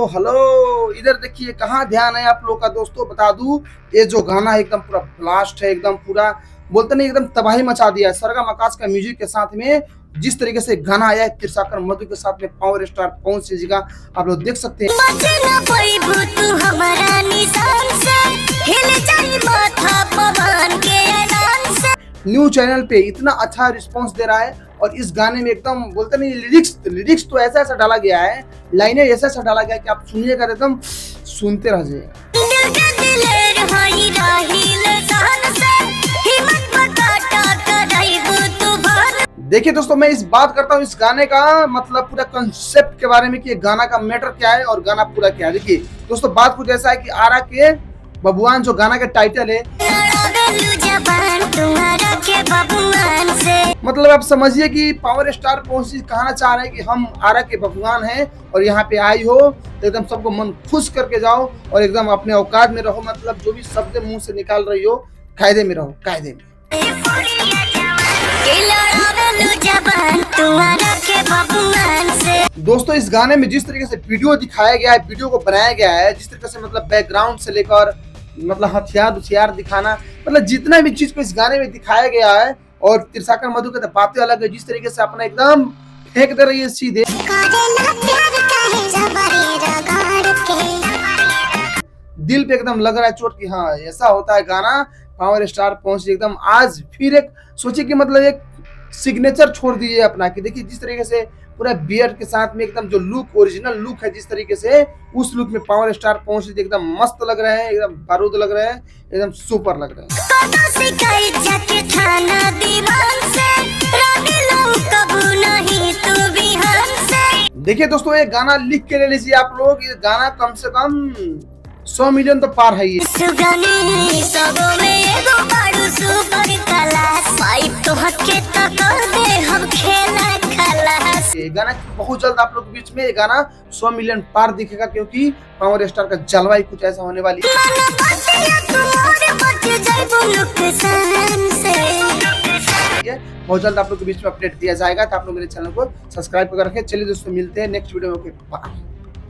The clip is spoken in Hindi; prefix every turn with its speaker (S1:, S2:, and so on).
S1: हेलो इधर देखिए कहाँ ध्यान है आप लोग का। दोस्तों बता दूं, ये जो गाना है एकदम पूरा ब्लास्ट है, एकदम पूरा बोलते नहीं एकदम तबाही मचा दिया है। सरगम आकाश का म्यूजिक के साथ में जिस तरीके से गाना आया है तिरसाकर मधु के साथ में पावर स्टार पवन सिंह जी का, आप लोग देख सकते हैं। न्यू चैनल पे इतना अच्छा रिस्पांस दे रहा है और इस गाने में एकदम बोलते नहीं लिरिक्स तो ऐसा ऐसा डाला गया है, लाइनें ऐसा ऐसा डाला गया है कि आप सुनिएगा एकदम सुनते रह जाइएगा। देखिए दोस्तों, मैं इस बात करता हूँ इस गाने का मतलब पूरा कंसेप्ट के बारे में कि गाना का मैटर क्या है और गाना पूरा क्या है। देखिए दोस्तों, बात कुछ ऐसा है कि आरा के बबुआन जो गाना का टाइटल है, मतलब आप समझिए कि पावर स्टार पवन सिंह कहना चाह रहे हैं कि हम आरा के बबुआन हैं और यहाँ पे आई हो तो एकदम सबको मन खुश करके जाओ और एकदम अपने औकात में रहो। मतलब जो भी शब्द मुंह से निकाल रही हो कायदे में रहो, कायदे में। दोस्तों इस गाने में जिस तरीके से वीडियो दिखाया गया है, वीडियो को बनाया गया है, जिस तरीके से मतलब बैकग्राउंड से लेकर मतलब हथियार दिखाना, मतलब जितना भी चीज को इस गाने में दिखाया गया है और तिरसाकर मधु की बातें अलग है। जिस तरीके से अपना एकदम फेंक दे रही है सीधे, दिल पे एकदम लग रहा है चोट कि हाँ ऐसा होता है गाना। पावर स्टार पवन सिंह एकदम आज फिर एक सोचिए कि मतलब एक सिग्नेचर छोड़ दीजिए अपना कि देखिए जिस तरीके से पूरा बियर्ड के साथ में एकदम जो लुक ओरिजिनल लुक है, जिस तरीके से उस लुक में पावर स्टार पवन सिंह एकदम मस्त लग रहे हैं, एकदम बारूद लग रहे हैं, एकदम सुपर लग रहे हैं। देखिए दोस्तों, ये गाना लिख के ले लीजिए आप लोग। ये गाना कम से कम 100 मिलियन तो पार है। ये गाना बहुत जल्द आप लोग के बीच में ये गाना 100 मिलियन पार दिखेगा, क्योंकि पावर स्टार का जलवा ही कुछ ऐसा होने वाली है। बहुत जल्द आप लोग के बीच में अपडेट दिया जाएगा, तो आप लोग मेरे चैनल को सब्सक्राइब कर रखें। चलिए दोस्तों, मिलते हैं नेक्स्ट वीडियो में।